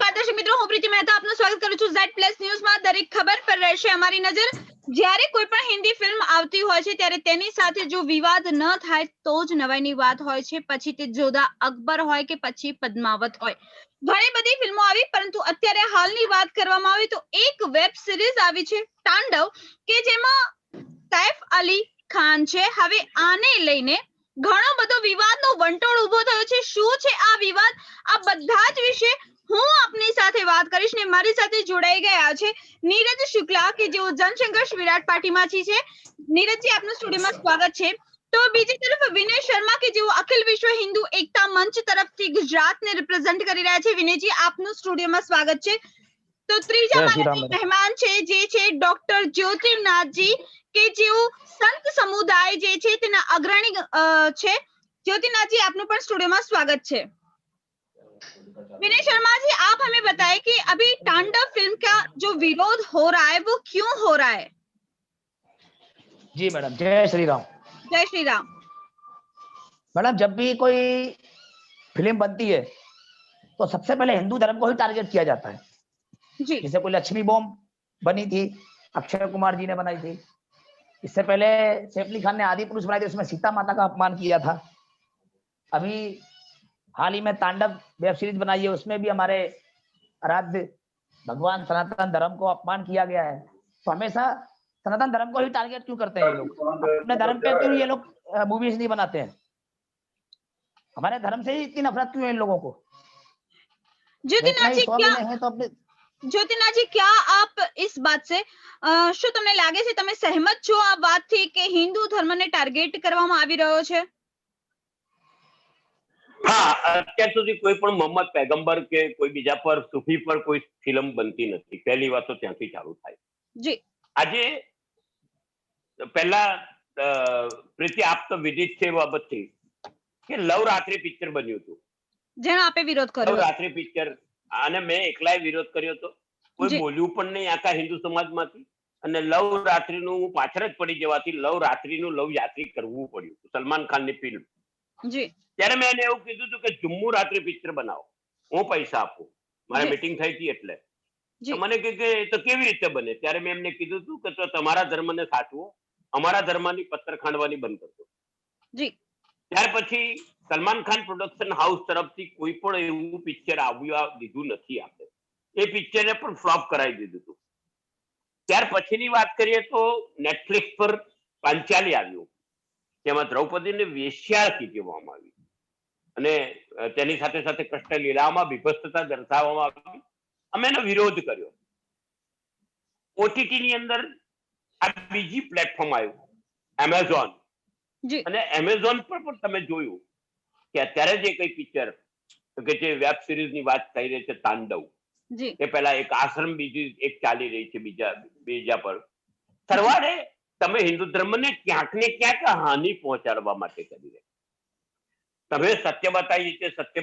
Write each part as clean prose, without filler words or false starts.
નમસ્કાર દર્શક મિત્રો, હું પ્રીતિ મહેતા આપનું સ્વાગત કરું છું Z+ ન્યૂઝમાં। દરેક ખબર પર રહેશે અમારી નજર। જ્યારે કોઈ પણ હિન્દી ફિલ્મ આવતી હોય છે ત્યારે તેની સાથે જો વિવાદ ન થાય તો જ નવાઈની વાત હોય છે। પછી તે જોધા અકબર હોય કે પછી પદ્માવત હોય, ઘણી બધી ફિલ્મો આવી, પરંતુ અત્યારે હાલની વાત કરવામાં આવે તો એક વેબ સિરીઝ આવી છે તાંડવ, કે જેમાં સૈફ અલી ખાન છે। હવે આને લઈને ઘણો બધો વિવાદનો વંટોળ ઉભો થયો છે। શું છે આ વિવાદ, આ બધા જ વિશે હું આપની સાથે વાત કરીશ ને મારી સાથે જોડાઈ ગયા છે નીરજ શુક્લા, કે જેઓ જનસંઘર્ષ વિરાટ પાર્ટીમાંથી છે। નીરજજી, આપનું સ્ટુડિયોમાં સ્વાગત છે। તો બીજી તરફ વિનય શર્મા, કે જેઓ અખિલ વિશ્વ હિન્દુ એકતા મંચ તરફથી ગુજરાતને રિપ્રેઝેન્ટ કરી રહ્યા છે। વિનયજી, આપનું સ્ટુડિયોમાં સ્વાગત છે। તો ત્રીજા મારા મહેમાન છે જે છે ડોક્ટર જ્યોતિનાથજી, કે જેઓ સંત સમુદાય જે છે તેના અગ્રણી છે। ज्योतिनाथ जी, आपનું પણ સ્ટુડિયોમાં સ્વાગત છે। विनय शर्मा जी, आप हमें बताएं कि अभी तांडव फिल्म का जो विरोध हो रहा है वो क्यों हो रहा है? जी मैडम, जय श्री राम। जय श्री राम। मैडम, जब भी कोई फिल्म बनती है तो सबसे पहले हिंदू धर्म को ही टारगेट किया जाता है जी। जैसे कोई लक्ष्मी बॉम्ब बनी थी, अक्षय कुमार जी ने बनाई थी। इससे पहले सैफ अली खान ने आदि पुरुष बनाई थी, उसमें सीता माता का अपमान किया था। अभी हाल ही में तांडव वेब सीरीज बनाई है, उसमें भी हमारे आराध्य भगवान सनातन धर्म को अपमान किया गया है। तो हमेशा सनातन धर्म को ही टारगेट क्यों करते हैं ये लोग? अपने धर्म पे क्यों ये लोग मूवीज नहीं बनाते हैं? हमारे धर्म से ही इतनी नफरत क्यों है इन लोगों को? ज्योतिनाथ जी, क्या है तो अपने જ્યોતિનાથ जी, क्या आप इस बात से શું તમને લાગે છે, તમે સહેમત છો આ વાતથી કે હિન્દુ ધર્મને ટાર્ગેટ કરવામાં આવી રહ્યો છે? હા, અત્યાર સુધી કોઈ પણ મોહમ્મદ पैगंबर કે કોઈ બીજા પર સુફી પર કોઈ ફિલ્મ બનતી નથી। પહેલી વાત તો ત્યાંથી ચાલુ થાય જી। આજે પહેલા પ્રીતિ આપ તો વિદિત છે બાબતથી કે લવ રાત્રિ પિક્ચર બન્યું હતું, જેનો આપે વિરોધ કર્યો। લવ રાત્રિ પિક્ચર, આને મેં એકલાય વિરોધ કર્યો હતો, કોઈ બોલ્યું પણ નહીં આખા હિન્દુ સમાજમાંથી। અને લવ રાત્રિનું પાછળ જ પડી જવાથી લવ રાત્રિનું લવ યાત્રી કરવું પડ્યું સલમાન ખાનની ફિલ્મ। જી। ત્યારે મેં એને એવું કીધું હતું કે જમ્મુ રાત્રિ પિક્ચર બનાવો, હું પૈસા આપું। મારે મીટિંગ થઈ હતી એટલે તો મને કે તો કેવી રીતે બને? ત્યારે મેં એમને કીધું હતું કે તો તમારા ધર્મને સાચવો, અમારા ધર્મની પત્તર ખાંડવાની બંધ કરજો। જી। ત્યાર પછી સલમાન ખાન પ્રોડક્શન હાઉસ તરફથી કોઈ પણ એવું પિક્ચર આવ્યું દીધું નથી આપણે, એ પિક્ચરને પણ ફ્લોપ કરાવી દીધું હતું। ત્યાર પછીની વાત કરીએ તો નેટફ્લિક્સ પર પાંચાલી આવ્યું, તેમાં દ્રૌપદીને વેશ્યાથી કહેવામાં આવી અને તેની સાથે સાથે કૃષ્ણ લીલામાં વિભત્સતા દર્શાવવામાં આવી। અમે એનો વિરોધ કર્યો। ઓટીટી ની અંદર આ બીજી પ્લેટફોર્મ આવ્યું એમેઝોન, અને એમેઝોન પર પણ તમે જોયું કે અત્યારે જે કઈ પિક્ચર કે જે વેબ સિરીઝ ની વાત થઈ રહી છે તાંડવ, એ પહેલા એક આશ્રમ બીજી એક ચાલી રહી છે બીજા પર। સરવાળે તમે હિન્દુ ધર્મને ક્યાંક ને ક્યાંક હાનિ પહોંચાડવા માટે કરી રહ્યા। તમે સત્ય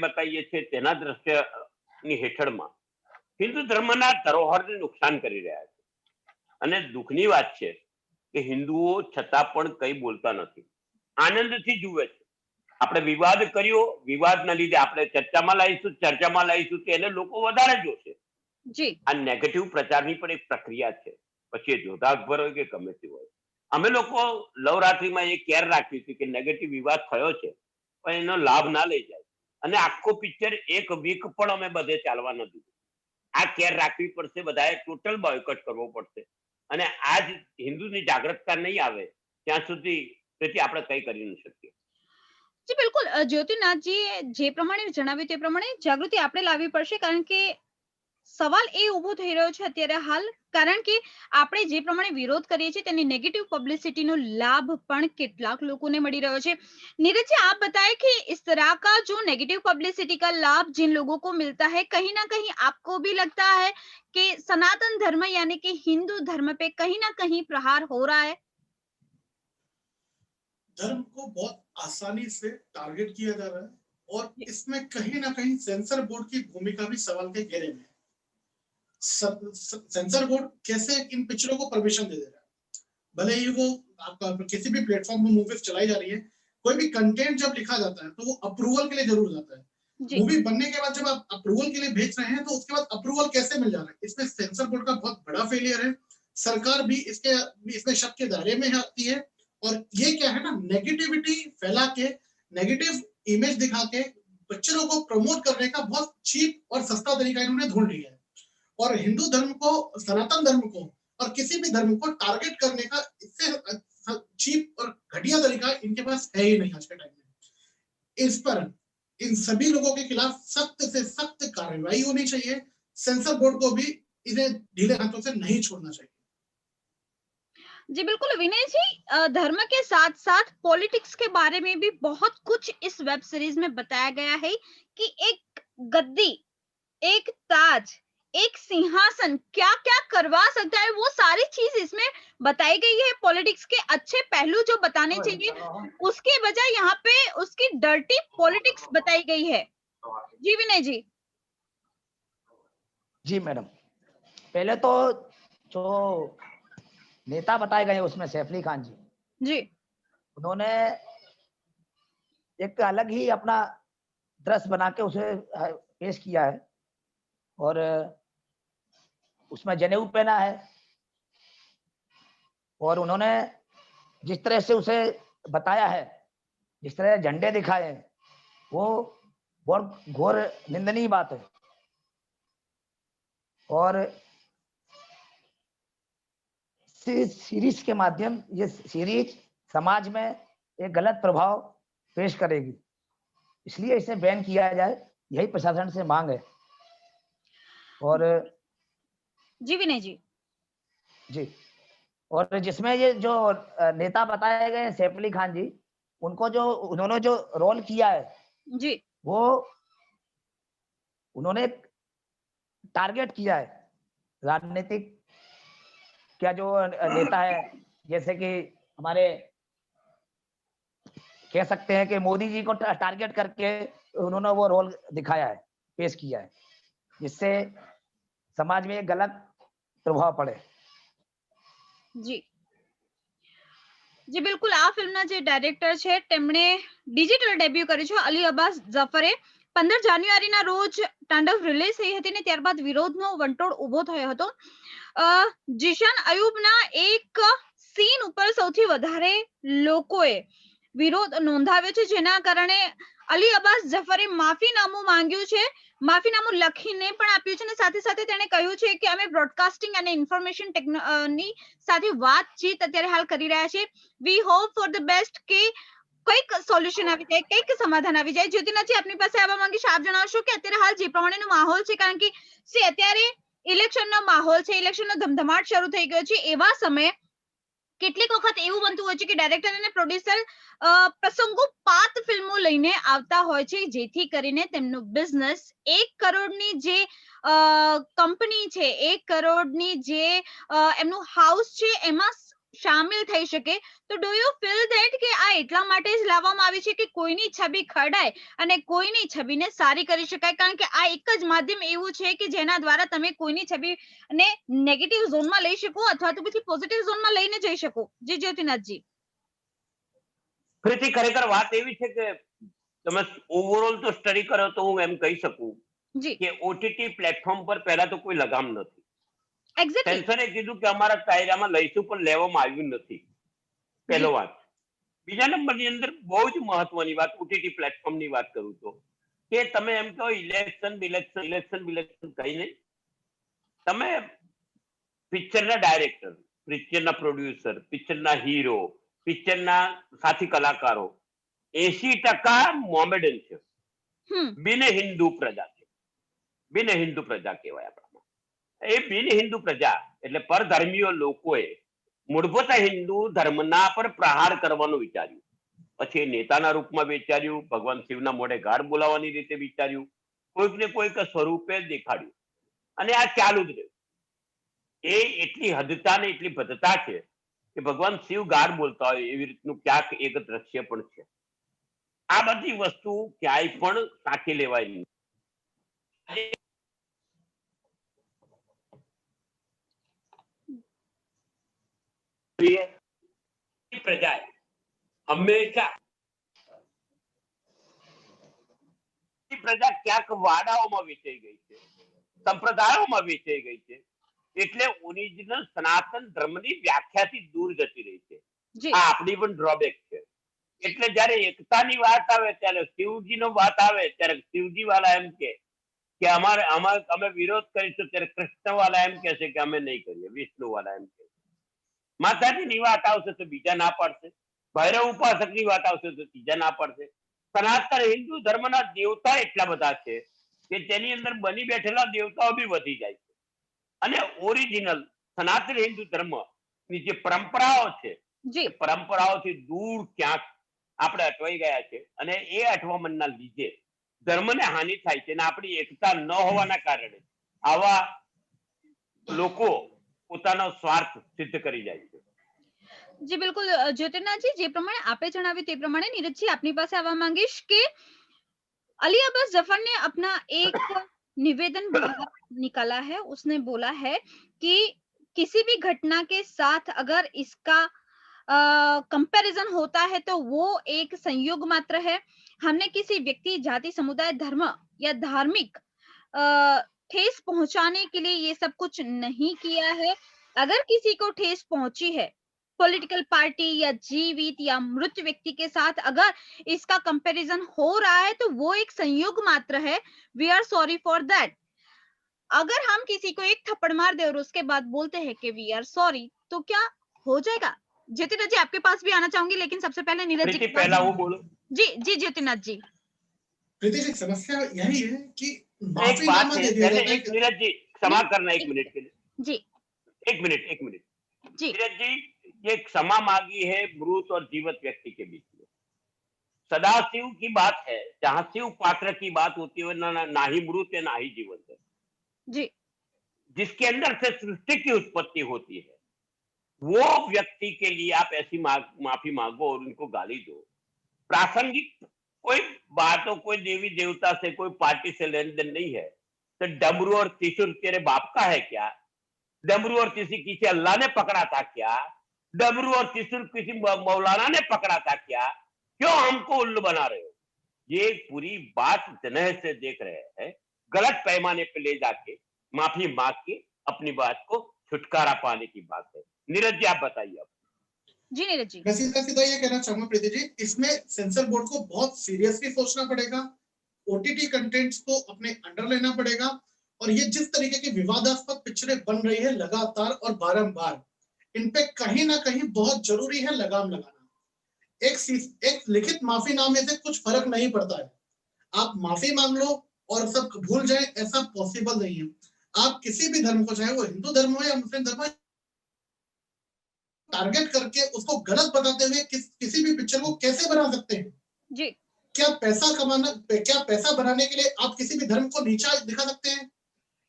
બતાવીએ છીએ તેના દ્રશ્યની હેઠળમાં હિન્દુ ધર્મના ધરોહરને નુકસાન કરી રહ્યા છે। અને દુઃખની વાત છે કે હિન્દુઓ છતાં પણ કઈ બોલતા નથી, આનંદથી જુએ છે। આપણે વિવાદ કર્યો, વિવાદના લીધે આપણે ચર્ચામાં લાવીશું તેને લોકો વધારે જોશે। આ નેગેટિવ પ્રચારની પણ એક પ્રક્રિયા છે, પછી એ જોધા અકબર હોય કે ગમે તે હોય। અમે લોકો લવરાત્રીમાં એ કેર રાખી હતી કે નેગેટિવ વિવાદ થયો છે પણ એનો લાભ ના લઈ જાય, અને આખો પિક્ચર એક વીક પણ અમે બધે ચાલવા ન દીધું। આ કેર રાખવી પડશે, બધાએ ટોટલ બોયકોટ કરવો પડશે। અને આજ હિન્દુની જાગૃતતા નહીં આવે ત્યાં સુધી તેથી આપણે કંઈ કરી ન શકીએ। જી બિલકુલ, જ્યોતિનાથજી જે પ્રમાણે જણાવ્યું તે પ્રમાણે જાગૃતિ આપણે લાવવી પડશે, કારણ કે સવાલ એ ઊભો થઈ રહ્યો છે અત્યારે હાલ, કારણ કે આપણે જે પ્રમાણે વિરોધ કરીએ છીએ તેની નેગેટિવ પબ્લિसिटी लाभ પણ કેટલાક લોકોને મળી રહ્યો છે। नीरज जी, आप बताएं कि इस तरह का जो नेगेटिव पब्लिसिटी का लाभ जिन लोगों को मिलता है, कहीं ना कहीं आपको भी लगता है कि सनातन धर्म यानी कि हिंदू धर्म पे कहीं ना कहीं प्रहार हो रहा है? धर्म को बहुत आसानी से टारगेट किया जा रहा है और इसमें कहीं ना कहीं सेंसर बोर्ड की भूमिका भी सवाल के घेरे में है। सेंसर बोर्ड कैसे इन पिक्चरों को परमिशन दे रहा है? भले ही वो किसी भी प्लेटफॉर्म पर मूवीज चलाई जा रही है, कोई भी कंटेंट जब लिखा जाता है तो वो अप्रूवल के लिए जरूर जाता है। जी मूवी बनने के बाद जब आप अप्रूवल के लिए भेज रहे हैं तो उसके बाद अप्रूवल कैसे मिल जा रहा है, इसमें सेंसर बोर्ड का बहुत बड़ा फेलियर है। सरकार भी इसमें शक के दायरे में आती है। और ये क्या है ना, नेगेटिविटी फैला के, नेगेटिव इमेज दिखा के पिक्चरों को प्रमोट करने का बहुत चीप और सस्ता तरीका इन्होंने ढूंढ लिया है। और हिंदू धर्म को, सनातन धर्म को और किसी भी धर्म को टारगेट करने का इससे चीप और घटिया तरीका इनके पास है ही नहीं आज के टाइम में। इस पर इन सभी लोगों के खिलाफ सख्त से सख्त कार्रवाई होनी चाहिए। सेंसर बोर्ड को भी इन्हें ढीले हाथों से नहीं छोड़ना चाहिए। जी बिल्कुल विनय जी, धर्म के साथ साथ पॉलिटिक्स के बारे में भी बहुत कुछ इस वेब सीरीज में बताया गया है कि एक गद्दी, एक ताज, एक सिंहासन क्या क्या करवा सकता है, वो सारी चीज इसमें बताई गई है। पॉलिटिक्स के अच्छे पहलू जो बताने चाहिए उसके बजाय यहाँ पे उसकी डर्टी पॉलिटिक्स बताई गई है। जी विनय जी। जी मैडम, पहले तो जो नेता बताए गए उसमें सैफ अली खान जी, जी उन्होंने एक अलग ही अपना दृश्य बना के उसे पेश किया है। और उसमें जनेऊ पहना है और उन्होंने जिस तरह से उसे बताया है, जिस तरह झंडे दिखाए हैं, वो बहुत घोर निंदनीय बात है। और सीरीज के माध्यम, ये सीरीज समाज में एक गलत प्रभाव पेश करेगी, इसलिए इसे बैन किया जाए, यही प्रशासन से मांग है। और जी विनय जी। जी, और जिसमें ये जो नेता बताए गए सैफ अली खान जी, उनको जो उन्होंने जो रोल किया है जी वो उन्होंने टारगेट किया है राजनीतिक क्या जो नेता है, जैसे कि हमारे कह सकते हैं कि मोदी जी को टारगेट करके उन्होंने वो रोल दिखाया है, पेश किया है, जिससे समाज में एक गलत प्रभाव पड़े। जी जी બિલકુલ, આ ફિલ્મના જે ડાયરેક્ટર છે તેમણે ડિજિટલ ડેબ્યુ કર્યું છે. અલી અબ્બાસ જફરે 15 જાન્યુઆરીના રોજ તાંડવ રિલીઝ થઈ હતી ને ત્યારબાદ વિરોધનો વંટોળ ઉભો થયો હતો. જીશાન અયુબના એક સીન ઉપર સૌથી વધારે લોકોએ વિરોધ નોંધાવ્યો છે, જેના કારણે અલી અબ્બાસ જફરે માફીનામું માંગ્યું છે. માફીનામું લખીને પણ આપ્યું છે અને સાથે સાથે તેણે કહ્યું છે કે અમે બ્રોડકાસ્ટિંગ અને ઇન્ફોર્મેશન ની સાથે વાતચીત અત્યારે હાલ કરી રહ્યા છીએ. We hope for the best કે કઈક સોલ્યુશન આવી જાય, કઈક સમાધાન આવી જાય. જ્યોતિનાથજી આપની પાસે આવવા માંગીશ, આપ જણાવશો કે અત્યારે હાલ જે પ્રમાણેનો માહોલ છે, કારણ કે અત્યારે ઇલેક્શનનો માહોલ છે, ઇલેક્શનનો ધમધમાટ શરૂ થઈ ગયો છે, એવા સમયે કેટલીક વખત એવું બનતું હોય છે કે ડાયરેક્ટર અને પ્રોડ્યુસર પ્રસંગોપાત ફિલ્મો લઈને આવતા હોય છે, જેથી કરીને તેમનો બિઝનેસ 1 કરોડની જે કંપની છે, 1 કરોડની જે એમનું હાઉસ છે એમાં શામિલ થઈ શકે. તો ડુ યુ ફીલ ધેટ કે આ એટલા માટે જ લાવવામાં આવી છે કે કોઈની છબી ખરડાય અને કોઈની છબીને સારી કરી શકાય, કારણ કે આ એક જ માધ્યમ એવું છે કે જેના દ્વારા તમે કોઈની છબીને નેગેટિવ ઝોનમાં લઈ શકો અથવા તો પછી પોઝિટિવ ઝોનમાં લઈને જઈ શકો. જી જ્યોતિનાથજી. પ્રીતિ, ખરેખર વાત એવી છે કે તમે ઓવરઓલ તો સ્ટડી કરો તો હું એમ કહી શકું જી કે ઓટીટી પ્લેટફોર્મ પર પહેલા તો કોઈ લગામ નથી. એક્ઝેક્ટલી. સેન્સરે કીધું કે અમારા કાયદામાં લઈશું પણ લેવામાં આવ્યું નથી, પહેલો વાત. બીજા નંબરની અંદર બહુ જ મહત્વની વાત ઓટીટી પ્લેટફોર્મની વાત કરું તો કે તમે એમ કહો ઇલેક્શન કઈ નહીં. તમે પિક્ચરના ડાયરેક્ટર, પિક્ચરના પ્રોડ્યુસર, પિક્ચરના હીરો, પિક્ચરના સાથી કલાકારો 80% મોમેડન છે, બિન હિન્દુ પ્રજા છે. બિન હિન્દુ પ્રજા કહેવાય આપણામાં. એ બિન હિન્દુ પ્રજા એટલે પરધર્મીય લોકોએ મૂળભૂત હિન્દુ ધર્મના પર પ્રહાર કરવાનું વિચાર્યું. પછી નેતાના રૂપમાં વિચાર્યું, ભગવાન શિવના મોઢે ગાળ બોલાવવાની રીતે વિચાર્યું, કોઈક ને કોઈક સ્વરૂપે દેખાડ્યું, અને આ ચાલુ જ રહ્યું. એ એટલી હદતા ને એટલી ભદ્રતા છે કે ભગવાન શિવ ગાળ બોલતા હોય એવી રીતનું ક્યાંક એક દ્રશ્ય પણ છે. આ બધી વસ્તુ ક્યાંય પણ સાચી લેવાય નહીં. પ્રજાએ હંમેશા પ્રજા ક્યાંક વાડાઓમાં વેચાઈ ગઈ છે, સંપ્રદાયોમાં વેચાઈ ગઈ છે, એટલે ઓરિજિનલ સનાતન ધર્મની વ્યાખ્યાથી દૂર જતી રહી છે. જી આ આપણી પણ ડ્રોબેક છે. એટલે જયારે એકતાની વાત આવે ત્યારે શિવજીનો વાત આવે ત્યારે શિવજી વાળા એમ કે અમે વિરોધ કરીશું, ત્યારે કૃષ્ણ વાળા એમ કહે છે કે અમે નહીં કરીએ, વિષ્ણુ વાળા એમ કહે. માતાજીની વાત આવશે તો બીજા ના પાડશે, ભૈરવ ઉપાસકની વાત આવશે તો ત્રીજા ના પાડશે. સનાતન હિન્દુ ધર્મના દેવતા એટલા બધા છે કે તેની અંદર બની બેઠેલા દેવતાઓ બી વધી જાય છે. અને ઓરિજિનલ સનાતન હિન્દુ ધર્મની જે પરંપરાઓ છે, જી પરંપરાઓથી દૂર ક્યાંક આપણે અટવાઈ ગયા છે, અને એ અટવામણના લીધે ધર્મને હાનિ થાય છે. અને આપણી એકતા ન હોવાના કારણે આવા લોકો પોતાનો સ્વાર્થ સિદ્ધ કરી જાય છે. જી બિલકુલ જ્યોતિર્નાથજી, જે પ્રમાણે આપે જણાવ્યું તે પ્રમાણે નીરજજી આપની પાસે આવવા માંગીશ કે अली अब्बास जफर ने अपना एक निवेदन बाहर निकाला है। उसने बोला है कि किसी भी घटना के साथ अगर इसका कंपैरिजन होता है तो वो एक संयोग मात्र है। हमने किसी व्यक्ति, जाति, समुदाय, धर्म या धार्मिक ठेस पहुंचाने के लिए ये सब कुछ नहीं किया है। अगर किसी को ठेस पहुंची है पॉलिटिकल पार्टी या जीवित या मृत व्यक्ति के साथ अगर इसका कंपैरिजन हो रहा है तो वो एक संयोग मात्र है। We are sorry for that. अगर हम किसी को एक थप्पड़ मार दे और उसके बाद बोलते हैं कि वी आर सॉरी, तो क्या हो जाएगा? ज्योतिनाथ जी आपके पास भी आना चाहूंगी, लेकिन सबसे पहले नीरज जी पहला वो बोलो। जी जी ज्योतिनाथ जी। प्रीति जी, समस्या यही है कि एक माफीनामा बात दे है, दिया पहले जाता है एक नीरज जी क्षमा करना, एक मिनट के लिए, जी एक मिनट जी नीरज जी, ये क्षमा मांगी है मृत और जीवित व्यक्ति के बीच में। सदाशिव की बात है, जहां शिव पात्र की बात होती है, ना ही मृत है ना ही जीवित है, जी जिसके अंदर से सृष्टि की उत्पत्ति होती है, वो व्यक्ति के लिए आप ऐसी माफी मांगो और उनको गाली दो। प्रासंगिक कोई बातों, कोई देवी देवता से, कोई पार्टी से लेन देन नहीं है। तो डमरू और त्रिशूल तेरे बाप का है क्या? डमरू और किसी अल्लाह ने पकड़ा था क्या? डमरू और त्रिशूल किसी मौलाना ने पकड़ा था क्या? क्यों हमको उल्लू बना रहे हो? ये पूरी बात जनेह से देख रहे हैं, गलत पैमाने पे ले जाके माफी मांग के अपनी बात को छुटकारा पाने की बात है। नीरज जी आप बताइए। अब जी नीरज जी, मैं सीधा ये कहना चाहूंगा प्रीति जी, इसमें सेंसर बोर्ड को बहुत सीरियसली सोचना पड़ेगा, ओटीटी कंटेंट्स को अपने अंडर लेना पड़ेगा, और ये जिस तरीके की विवादास्पद पिक्चरें बन रही है लगातार और बारंबार, इन पे कहीं ना कहीं बहुत जरूरी है लगाम लगाना। एक लिखित माफीनामे से कुछ फर्क नहीं पड़ता है। आप माफी मांग लो और सब भूल जाए, ऐसा पॉसिबल नहीं है। आप किसी भी धर्म को, चाहे वो हिंदू धर्म हो या मुस्लिम धर्म हो, टारगेट करके उसको गलत बताते हुए किसी भी पिक्चर को कैसे बना सकते हैं जी? क्या पैसा बनाने के लिए आप किसी भी धर्म को नीचा दिखा सकते हैं?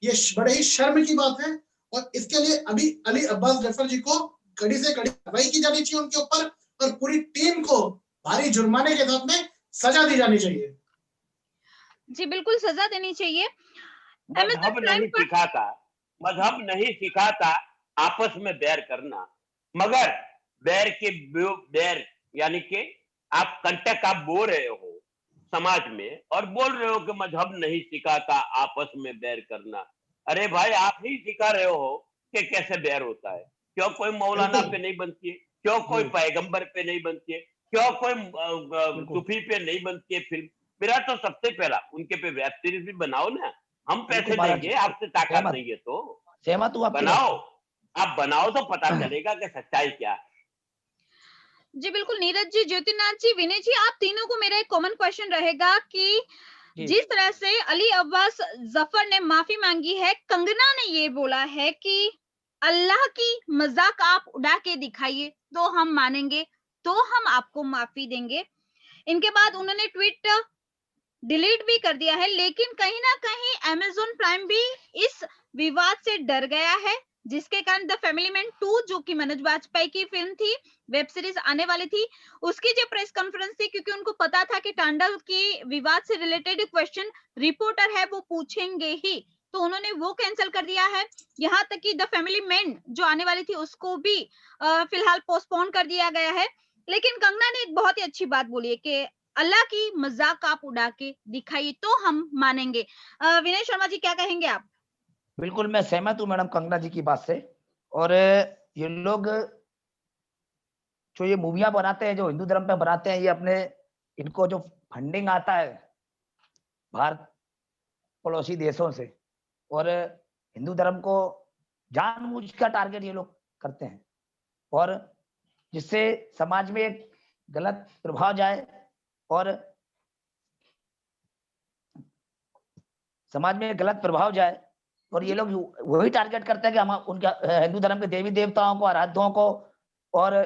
ये बड़े ही शर्म की बात है, और इसके लिए अभी अली अब्बास जफर जी को कड़ी से कड़ी कार्रवाई की जानी चाहिए उनके ऊपर, और पूरी टीम को भारी जुर्माने के साथ में सजा दी जानी चाहिए। जी बिल्कुल सजा देनी चाहिए। मजहब नहीं सिखाता आपस में बैर करना, मगर बैर यानी कि आप कंटक आप बोल रहे हो समाज में और बोल रहे हो कि मजहब नहीं सिखाता आपस में बैर करना। अरे भाई, आप ही सिखा रहे हो कि कैसे बैर होता है। क्यों कोई मौलाना पे नहीं बनती है? क्यों कोई पैगंबर पे नहीं बनती है? क्यों कोई सूफी पे नहीं बनती है फिल्म? मेरा तो सबसे पहला उनके पे वेब सीरीज भी बनाओ ना, हम पैसे देंगे, आपसे ताकत नहीं है तो सहमत हूँ आपकी बनाओ। आप बनाओ तो पता चलेगा कि सच्चाई क्या है। जी बिल्कुल नीरज जी, ज्योतिनाथ जी, विनय जी, आप तीनों को मेरा एक कॉमन क्वेश्चन रहेगा कि जिस तरह से अली अब्बास जफर ने माफी मांगी है, कंगना ने ये बोला है कि अल्लाह की मजाक आप उड़ा के दिखाइए तो हम मानेंगे, तो हम आपको माफी देंगे। इनके बाद उन्होंने ट्वीट डिलीट भी कर दिया है, लेकिन कहीं ना कहीं अमेज़न प्राइम भी इस विवाद से डर गया है, जिसके कारण द फैमिली मैन 2 जो कि मनोज बाजपेयी की फिल्म थी, वेब सीरीज आने वाली थी, उसकी जो प्रेस कॉन्फ्रेंस थी, क्योंकि उनको पता था कि तांडव की विवाद से रिलेटेड क्वेश्चन रिपोर्टर है वो पूछेंगे ही, तो उन्होंने वो कैंसिल कर दिया है। यहाँ तक कि द फैमिली मैन जो आने वाली थी उसको भी फिलहाल पोस्टपोन कर दिया गया है। लेकिन कंगना ने एक बहुत ही अच्छी बात बोली है कि अल्लाह की मजाक आप उड़ा के दिखाइए तो हम मानेंगे। विनय शर्मा जी क्या कहेंगे आप? बिल्कुल मैं सहमत हूँ मैडम कंगना जी की बात से। और ये लोग जो ये मूवियां बनाते हैं, जो हिंदू धर्म पे बनाते हैं, ये अपने इनको जो फंडिंग आता है भारत पड़ोसी देशों से, और हिंदू धर्म को जानबूझ का टारगेट ये लोग करते हैं, और जिससे समाज में एक गलत प्रभाव जाए, और समाज में एक गलत प्रभाव जाए, और ये लोग वही टारगेट करते हैं कि हम उनका हिंदू धर्म के देवी देवताओं को, आराध्यों को और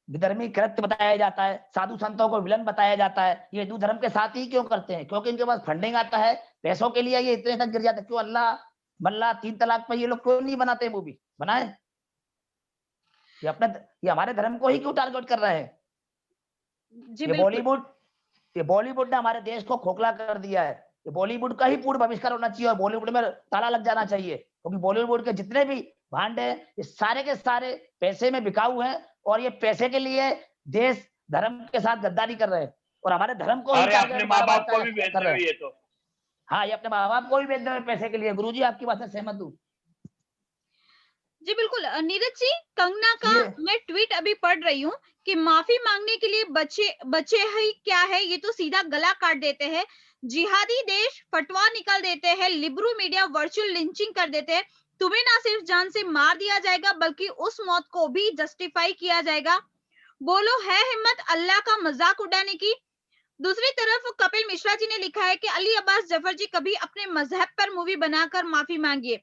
विधर्मी कृत्य बताया जाता है, साधु संतों को विलन बताया जाता है। ये हिंदू धर्म के साथ ही क्यों करते हैं? क्योंकि इनके पास फंडिंग आता है, पैसों के लिए ये इतने तक गिर जाते हैं। क्यों अल्लाह मल्ला 3 तलाक पर ये लोग क्यों नहीं बनाते मूवी? बनाए। ये हमारे धर्म को ही क्यों टारगेट कर रहे हैं? जी ये बिल्कुल। बॉलीवुड ने हमारे देश को खोखला कर दिया है। ये बॉलीवुड का ही पूर्ण बहिष्कार होना चाहिए और बॉलीवुड में ताला लग जाना चाहिए, क्योंकि बॉलीवुड के जितने भी भांड है ये सारे के सारे पैसे में बिकाऊ हैं, और ये पैसे के लिए देश धर्म के साथ गद्दारी कर रहे हैं, और हमारे धर्म को ही अरे अपने टारगेट माँ बार बार बाप को भी बेच कर रहे रहे हो हैं। ये तो। हाँ, ये अपने माँ बाप को भी बेच रहे हैं पैसे के लिए। गुरुजी आपकी बात से सहमत हूँ। जी बिल्कुल। नीरज जी, कंगना का ये मैं ट्वीट अभी पढ़ रही हूँ कि माफी मांगने के लिए बचे बचे ही क्या है, ये तो सीधा गला काट देते हैं, जिहादी देश फटवा निकाल देते हैं, लिबरू मीडिया वर्चुअल लिंचिंग कर देते हैं। तुम्हें ना सिर्फ जान से मार दिया जाएगा बल्कि उस मौत को भी जस्टिफाई किया जाएगा। बोलो है हिम्मत अल्लाह का मजाक उड़ाने की? दूसरी तरफ कपिल मिश्रा जी ने लिखा है कि अली अब्बास जफर जी कभी अपने मजहब पर मूवी बनाकर माफी मांगिए।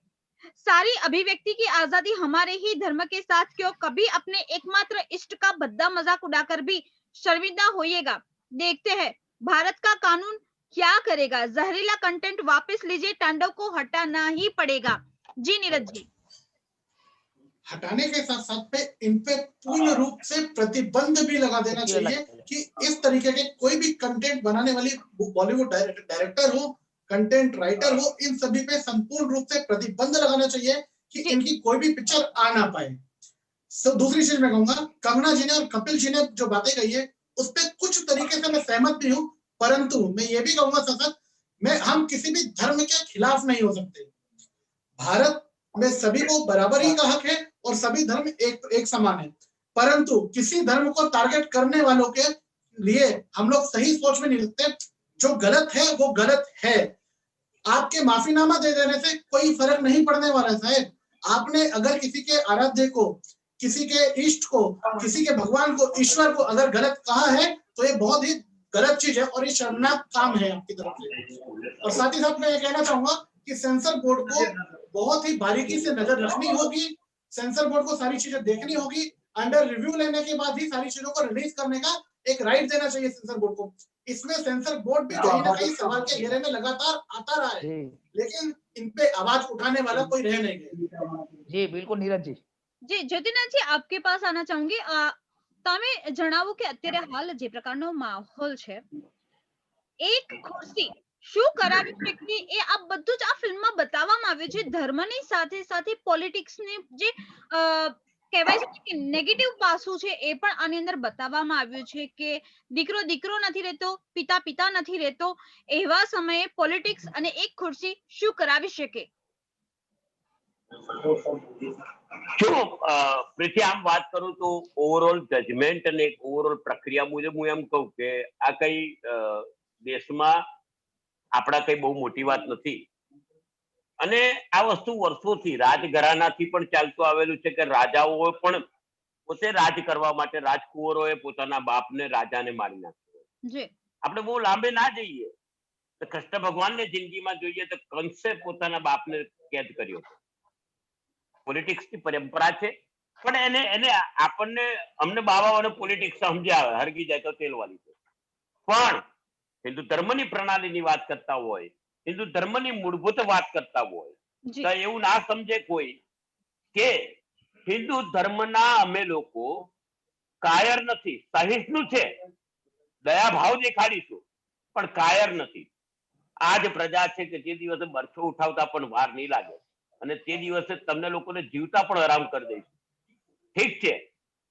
सारी अभिव्यक्ति की आजादी हमारे ही धर्म के साथ क्यों? कभी अपने एकमात्र इष्ट का भद्दा मजाक उड़ाकर भी शर्मिंदा होइएगा। देखते हैं भारत का कानून क्या करेगा। जहरीला कंटेंट वापस लीजिए, तांडव को हटाना ही पड़ेगा। जी नीरज जी। हटाने के साथ साथ पे इन पे पूर्ण रूप से प्रतिबंध भी लगा देना चाहिए कि इस तरीके के कोई भी कंटेंट बनाने वाली बॉलीवुड डायरेक्टर हो, कंटेंट राइटर हो, इन सभी पे संपूर्ण रूप से प्रतिबंध लगाना चाहिए कि इनकी कोई भी पिक्चर आ ना पाए। दूसरी चीज मैं कहूंगा, कंगना जी ने और कपिल जी ने जो बातें कही है उस पर कुछ तरीके से मैं सहमत भी हूँ, परंतु मैं ये भी कहूंगा सतत हम किसी भी धर्म के खिलाफ नहीं हो सकते। भारत में सभी को बराबरी का हक है और सभी धर्म एक समान है, परंतु किसी धर्म को टारगेट करने वालों के लिए हम लोग सही सोच में नहीं रखते। जो गलत है वो गलत है। आपके माफीनामा दे देने से कोई फर्क नहीं पड़ने वाला साहब। आपने अगर किसी के आराध्य को, किसी के इष्ट को, किसी के भगवान को, ईश्वर को अगर गलत कहा है तो ये बहुत ही गलत चीज है और ये शर्मनाक काम है आपकी तरफ से। और साथ ही साथ मैं ये कहना चाहूंगा कि सेंसर बोर्ड को बहुत ही बारीकी से नजर रखनी होगी। सेंसर बोर्ड को सारी चीजें देखनी होगी। अंडर रिव्यू लेने के बाद ही सारी चीजों को रिलीज करने का एक राइट देना चाहिए सेंसर बोर्ड को। इसमें सेंसर बोर्ड भी कहीं ना कहीं सवाल के घेरे में लगातार आता रहा है, लेकिन इन पे आवाज उठाने वाला कोई रह नहीं गया। जी बिल्कुल नीरज जी। जी જ્યોતિનાથ जी आपके पास आना चाहूंगी। તમે જણાવો કે અત્યારે હાલ જે પ્રકારનો માહોલ છે, એક ખુરશી શું કરાવી શકે એ આ બધું જ આ ફિલ્મમાં બતાવવામાં આવ્યું છે। ધર્મની સાથે સાથે પોલિટિક્સને જે કહેવાય છે કે નેગેટિવ પાસું છે એ પણ આની અંદર બતાવવામાં આવ્યું છે કે દીકરો દીકરો નથી રહેતો, પિતા પિતા નથી રહેતો, એવા સમયે પોલિટિક્સ અને એક ખુરશી શું કરાવી શકે? જો પ્રીતિ આમ વાત કરું તો ઓવરઓલ જજમેન્ટ અને એક ઓવરઓલ પ્રક્રિયા મુજબ હું એમ કહું કે આ કઈ દેશમાં આપણા કઈ બહુ મોટી વાત નથી, અને આ વસ્તુ વર્ષોથી રાજઘરાનાથી પણ ચાલતું આવેલું છે કે રાજાઓ પણ પોતે રાજ કરવા માટે રાજકુંવરોએ પોતાના બાપને રાજાને મારી નાખ્યો। આપણે બહુ લાંબે ના જઈએ તો કૃષ્ણ ભગવાનને જિંદગીમાં જોઈએ તો કંસે પોતાના બાપને કેદ કર્યો। પોલિટિક્સની પરંપરા છે, પણ એને એને આપણને અમને બાવાઓને પોલિટિક્સ સમજ્યા હરગી જાય તો તેલવાળી છે, પણ હિન્દુ ધર્મની પ્રણાલીની વાત કરતા હોય, હિન્દુ ધર્મની મૂળભૂત વાત કરતા હોય તો એવું ના સમજે કોઈ કે હિન્દુ ધર્મના અમે લોકો કાયર નથી, સહિષ્ણુ છે, દયાભાવ દેખાડીશું પણ કાયર નથી। આ જ પ્રજા છે કે જે દિવસે બરછો ઉઠાવતા પણ વાર નહીં લાગે અને તે દિવસે તમને લોકોને જીવતા પણ આરામ કરી દઈશું। ઠીક છે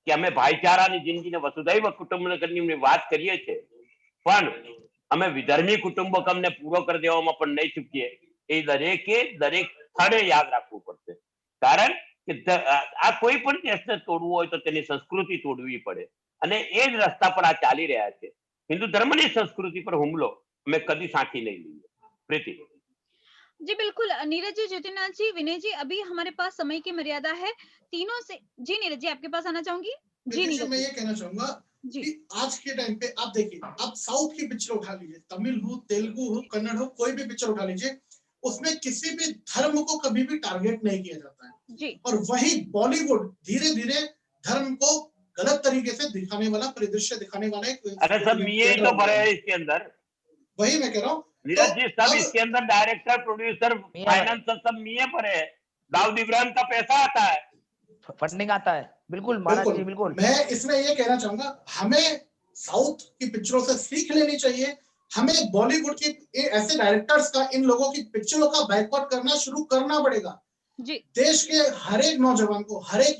કે અમે ભાઈચારાની જિંદગીને વસુધૈવ કુટુંબકમની વાત કરીએ છીએ, પણ અમે વિધર્મી કુટુંબકમને પૂરો કરી દેવામાં પણ નહીં ચૂકીએ. એ દરેકે દરેક સ્થળે યાદ રાખવું પડશે. કારણ કે આ કોઈ પણ દેશને તોડવું હોય તો તેની સંસ્કૃતિ તોડવી પડે, અને એ જ રસ્તા પર આ ચાલી રહ્યા છે. હિન્દુ ધર્મની સંસ્કૃતિ પર હુમલો અમે કદી સાંખી નહીં લઈએ. પ્રીતિ जी बिल्कुल, नीरज जी, ज्योतिनाथ जी, विनय जी, अभी हमारे पास समय की मर्यादा है तीनों से। जी नीरज जी, आपके पास आना चाहूंगी। जी देखिए, नीरज मैं जी। ये कहना चाहूंगा जी कि आज के टाइम पे आप देखिए, आप साउथ की पिक्चर उठा लीजिए, तमिल हो, तेलुगु हो, कन्नड़ हो, कोई भी पिक्चर उठा लीजिए, उसमें किसी भी धर्म को कभी भी टारगेट नहीं किया जाता है। जी और वही बॉलीवुड धीरे धीरे धर्म को गलत तरीके से दिखाने वाला, परिदृश्य दिखाने वाला एक अरे सब ये तो भरे है इसके अंदर। वही मैं कह रहा हूँ। नीरज जी, सब अब इसके अंदर डायरेक्टर, प्रोड्यूसर, फाइनेंस सब मियाँ पर है। दाऊद इब्राहिम का पैसा आता है, फंडिंग आता है। बिल्कुल महाराज जी, बिल्कुल। मैं इसमें ये कहना चाहूंगा, हमें साउथ की पिक्चरों से सीख लेनी चाहिए। हमें बॉलीवुड की ऐसे डायरेक्टर्स का, इन लोगों की पिक्चरों का बायकॉट करना शुरू करना पड़ेगा। जी देश के हर एक नौजवान को, हर एक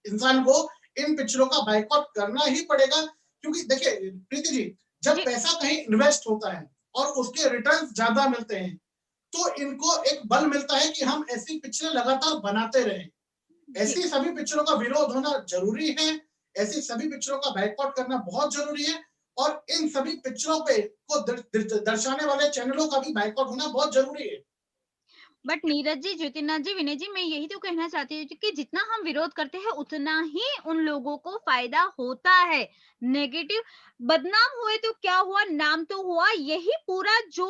इंसान को इन पिक्चरों का बायकॉट करना ही पड़ेगा। क्योंकि देखिए प्रीति जी, जब जी। पैसा कहीं इन्वेस्ट होता है और उसके रिटर्न ज्यादा मिलते हैं, तो इनको एक बल मिलता है कि हम ऐसी पिक्चरें लगातार बनाते रहें। ऐसी सभी पिक्चरों का विरोध होना जरूरी है, ऐसी सभी पिक्चरों का बायकॉट करना बहुत जरूरी है, और इन सभी पिक्चरों पे को दर्शाने वाले चैनलों का भी बायकॉट होना बहुत जरूरी है। बट नीरज जी, ज्योतिनाथ जी, विनय जी, मैं यही तो कहना चाहती हूँ कि जितना हम विरोध करते हैं उतना ही उन लोगों को फायदा होता है। नेगेटिव बदनाम हुए तो क्या हुआ, नाम तो हुआ। यही पूरा जो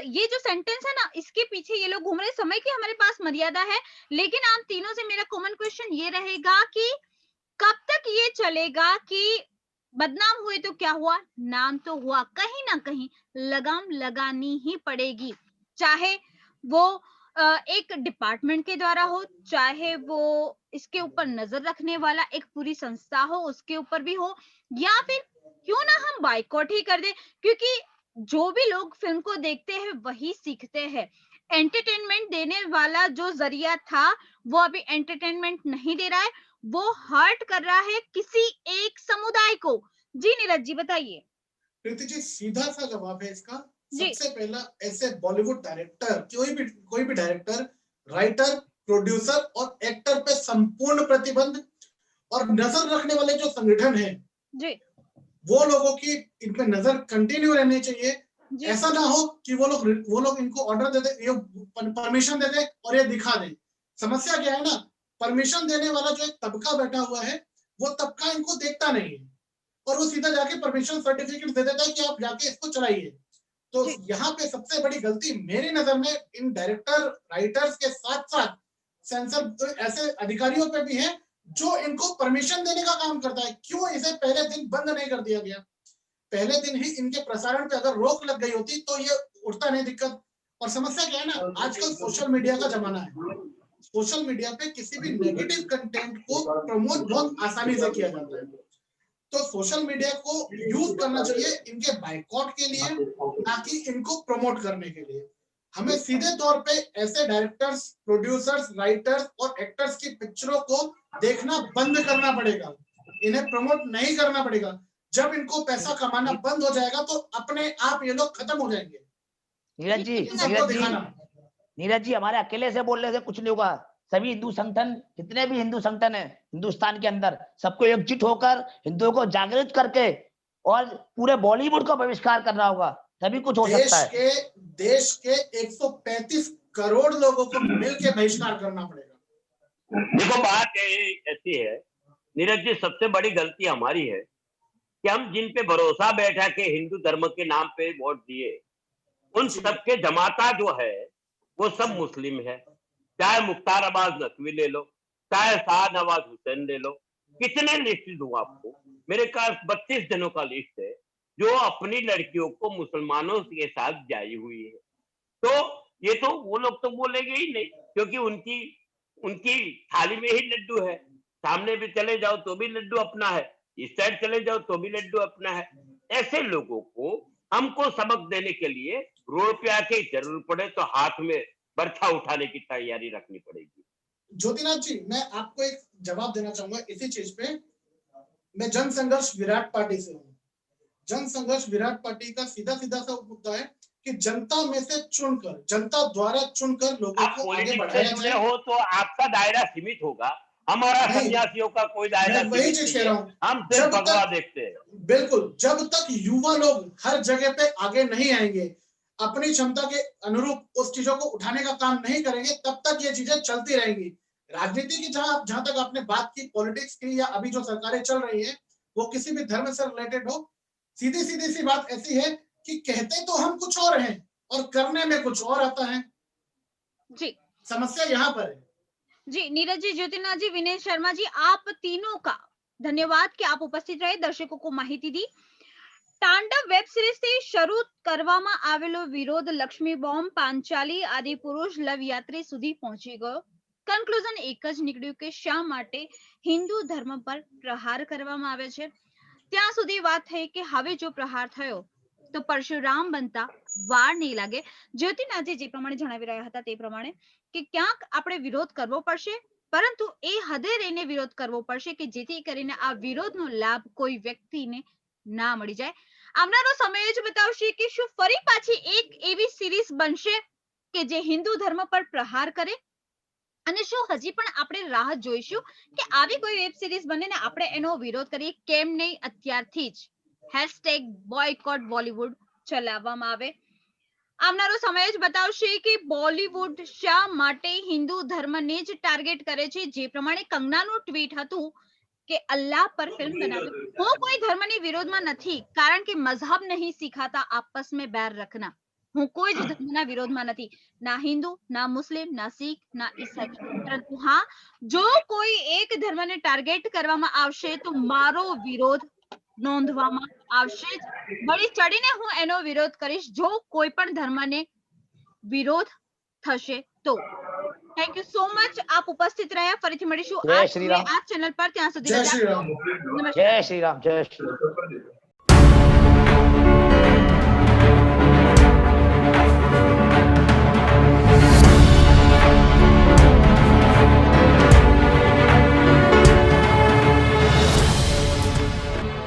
ये जो सेंटेंस है ना, इसके पीछे ये लोग घूम रहे। समय की हमारे पास मर्यादा है, लेकिन आप तीनों से मेरा कॉमन क्वेश्चन ये रहेगा कि कब तक ये चलेगा कि बदनाम हुए तो क्या हुआ, नाम तो हुआ। कहीं ना कहीं लगाम लगानी ही पड़ेगी, चाहे वो एक डिपार्टमेंट के द्वारा हो, चाहे वो इसके ऊपर नजर रखने वाला एक पूरी संस्था हो उसके ऊपर भी हो, या फिर क्यों ना हम बाइकॉट ही कर दे। क्योंकि जो भी लोग फिल्म को देखते हैं वही सीखते हैं। एंटरटेनमेंट देने वाला जो जरिया था वो अभी एंटरटेनमेंट नहीं दे रहा है, वो हर्ट कर रहा है किसी एक समुदाय को। जी नीरज जी, बताइए। प्रीति जी, सीधा सा जवाब है इसका। जी सबसे पहला, ऐसे बॉलीवुड डायरेक्टर, कोई भी डायरेक्टर, राइटर, प्रोड्यूसर और एक्टर पे संपूर्ण प्रतिबंध, और नजर रखने वाले जो संगठन हैं, जी वो लोगों की इन पे नजर कंटिन्यू रहनी चाहिए। जी ऐसा ना हो कि वो लोग इनको ऑर्डर दे दे, ये परमिशन दे दे और ये दिखा दे। समस्या क्या है ना, परमिशन देने वाला जो एक तबका बैठा हुआ है, वो तबका इनको देखता नहीं है, और वो सीधा जाके परमिशन सर्टिफिकेट दे देता है कि आप जाके इसको चलाइए। तो जी यहाँ पे सबसे बड़ी गलती मेरी नजर में इन डायरेक्टर, राइटर्स के साथ साथ सेंसर ऐसे अधिकारियों पे भी है जो इनको परमिशन देने का काम करता है। क्यों इसे पहले दिन बंद नहीं कर दिया गया? पहले दिन ही इनके प्रसारण पे अगर रोक लग गई होती तो ये उठता नहीं दिक्कत। और समस्या क्या है ना, आजकल सोशल मीडिया का जमाना है। सोशल मीडिया पे किसी भी नेगेटिव कंटेंट को प्रमोट बहुत आसानी से किया जाता है। तो सोशल मीडिया को यूज करना चाहिए इनके बाइकॉट के लिए, ताकि इनको प्रमोट करने के लिए। हमें सीधे तौर पे ऐसे डायरेक्टर्स, प्रोड्यूसर्स, राइटर्स और एक्टर्स की पिक्चरों को देखना बंद करना पड़ेगा, इन्हें प्रमोट नहीं करना पड़ेगा। जब इनको पैसा कमाना बंद हो जाएगा तो अपने आप ये लोग खत्म हो जाएंगे। नीरज जी, सबको दिखाना। नीरज जी, हमारे अकेले से बोलने से कुछ नहीं होगा। सभी हिंदू संगठन, जितने भी हिंदू संगठन है हिंदुस्तान के अंदर, सबको एकजुट होकर हिंदुओं को जागृत करके और पूरे बॉलीवुड का बहिष्कार करना होगा, तभी कुछ हो सकता है। देश के 135 करोड़ लोगों को मिलकर बहिष्कार करना पड़ेगा। देखो, बात ऐसी है नीरज जी, सबसे बड़ी गलती हमारी है कि हम जिन पे भरोसा बैठा के हिंदू धर्म के नाम पे वोट दिए, उन सबके जमाता जो है वो सब मुस्लिम है। चाहे मुख्तार अब्बास नकवी ले लो, चाहे शाह नवाज हुसैन ले लो, कितने लिस्ट दूं आपको? मेरे पास 32 जनों का लिस्ट है जो अपनी लड़कियों को मुसलमानों के साथ जाई हुई है। तो ये तो वो लोग तो बोलेंगे ही नहीं, क्योंकि उनकी थाली में ही लड्डू है। सामने भी चले जाओ तो भी लड्डू अपना है, इस साइड चले जाओ तो भी लड्डू अपना है। ऐसे लोगों को हमको सबक देने के लिए रोड पे आके जरूर पड़े तो हाथ में बर्छा उठाने की तैयारी रखनी पड़ेगी। ज्योतिनाथ जी, मैं आपको एक जवाब देना चाहूंगा इसी चीज पे। मैं जनसंघर्ष विराट पार्टी से हूँ। जनसंघर्ष विराट पार्टी का सीधा सीधा सा मुद्दा है कि जनता में से चुनकर, जनता द्वारा चुनकर लोगों आप को आगे पॉलिटिक्स से बढ़ाया जुड़े जाए। हो तो आपका दायरा सीमित होगा, हमारा नहीं, सन्यासियों का कोई मैं दायरा वही सीमित चीज नहीं कह है, रहा हूँ। हम सिर्फ जब भगवा तक, देखते हैं। बिल्कुल, जब तक युवा लोग हर जगह पे आगे नहीं आएंगे, अपनी क्षमता के अनुरूप उस चीजों को उठाने का काम नहीं करेंगे, तब तक ये चीजें चलती रहेंगी। राजनीति की जहां तक आपने बात की, पॉलिटिक्स की, या अभी जो सरकारें चल रही है वो किसी भी धर्म से रिलेटेड हो, सीधी सीधी सी बात ऐसी है कि कहते तो हम कुछ और हैं और करने में कुछ और आता है जी। समस्या यहाँ पर है। जी, नीरज जी, ज्योतिनाथ जी, विनय शर्मा जी, आप तीनों का धन्यवाद कि आप ઉપસ્થિત રહે, દર્શકો को માહિતી दी। તાંડવ વેબ સિરીઝ થી શરૂ કરવામાં આવેલો વિરોધ લક્ષ્મી બોમ્બ, પાંચાલી, આદિપુરુષ, લવ યાત્રી સુધી પહોંચી ગયો। કન્ક્લુઝન એક જ નીકળ્યું કે શા માટે હિન્દુ ધર્મ પર પ્રહાર કરવામાં આવે છે। ત્યાં સુધી વાત થઈ કે હવે જો પ્રહાર થયો તો પરશુરામ બનતા વાર નહીં લાગે। જ્યોતિનાથજી જે પ્રમાણે જણાવી રહ્યા હતા તે પ્રમાણે કે ક્યાંક આપણે વિરોધ કરવો પડશે, પરંતુ એ હદે રહીને વિરોધ કરવો પડશે કે જેથી કરીને આ વિરોધનો લાભ કોઈ વ્યક્તિને ના મળી જાય। આવનારો સમય જ બતાવશે કે શું ફરી પાછી એક એવી સિરીઝ બનશે કે જે હિન્દુ ધર્મ પર પ્રહાર કરે, અને શું હજી પણ આપણે રાહ જોઈશું કે આવી કોઈ વેબ સિરીઝ બને ને આપણે એનો વિરોધ કરીએ? કેમ નહીં અત્યારથી જ #boycott bollywood ચલાવવામાં આવે। આવનારો સમય જ બતાવશે કે બોલિવૂડ શા માટે હિન્દુ ધર્મને જ ટાર્ગેટ કરે છે। જે પ્રમાણે કંગનાનું ટ્વીટ હતું કે અલ્લાહ પર ફિલ્મ બનાવ્યું। હું કોઈ ધર્મની વિરોધમાં નથી, કારણ કે મઝહબ નહીં સિખાતા आपस में बैर रखना। હું કોઈ જ ધર્મના વિરોધમાં નથી, ના હિન્દુ, ના મુસ્લિમ, ના શીખ, ના ઈસાઈ, પરંતુ હા, જો કોઈ એક ધર્મને ટાર્ગેટ કરવામાં આવશે તો મારો વિરોધ નોંધવામાં આવશે જ। બળી ચડીને હું એનો વિરોધ કરીશ જો કોઈ પણ ધર્મને વિરોધ થશે તો। થેન્ક યુ સો મચ, આપ ઉપસ્થિત રહ્યા। ફરીથી મળીશું જય આ શ્રી સમયે રામ। આ ચેનલ પર। ત્યાં સુધી जय રજા श्री આપશો। राम। નમસ્કાર। जय श्री राम, जय श्री राम।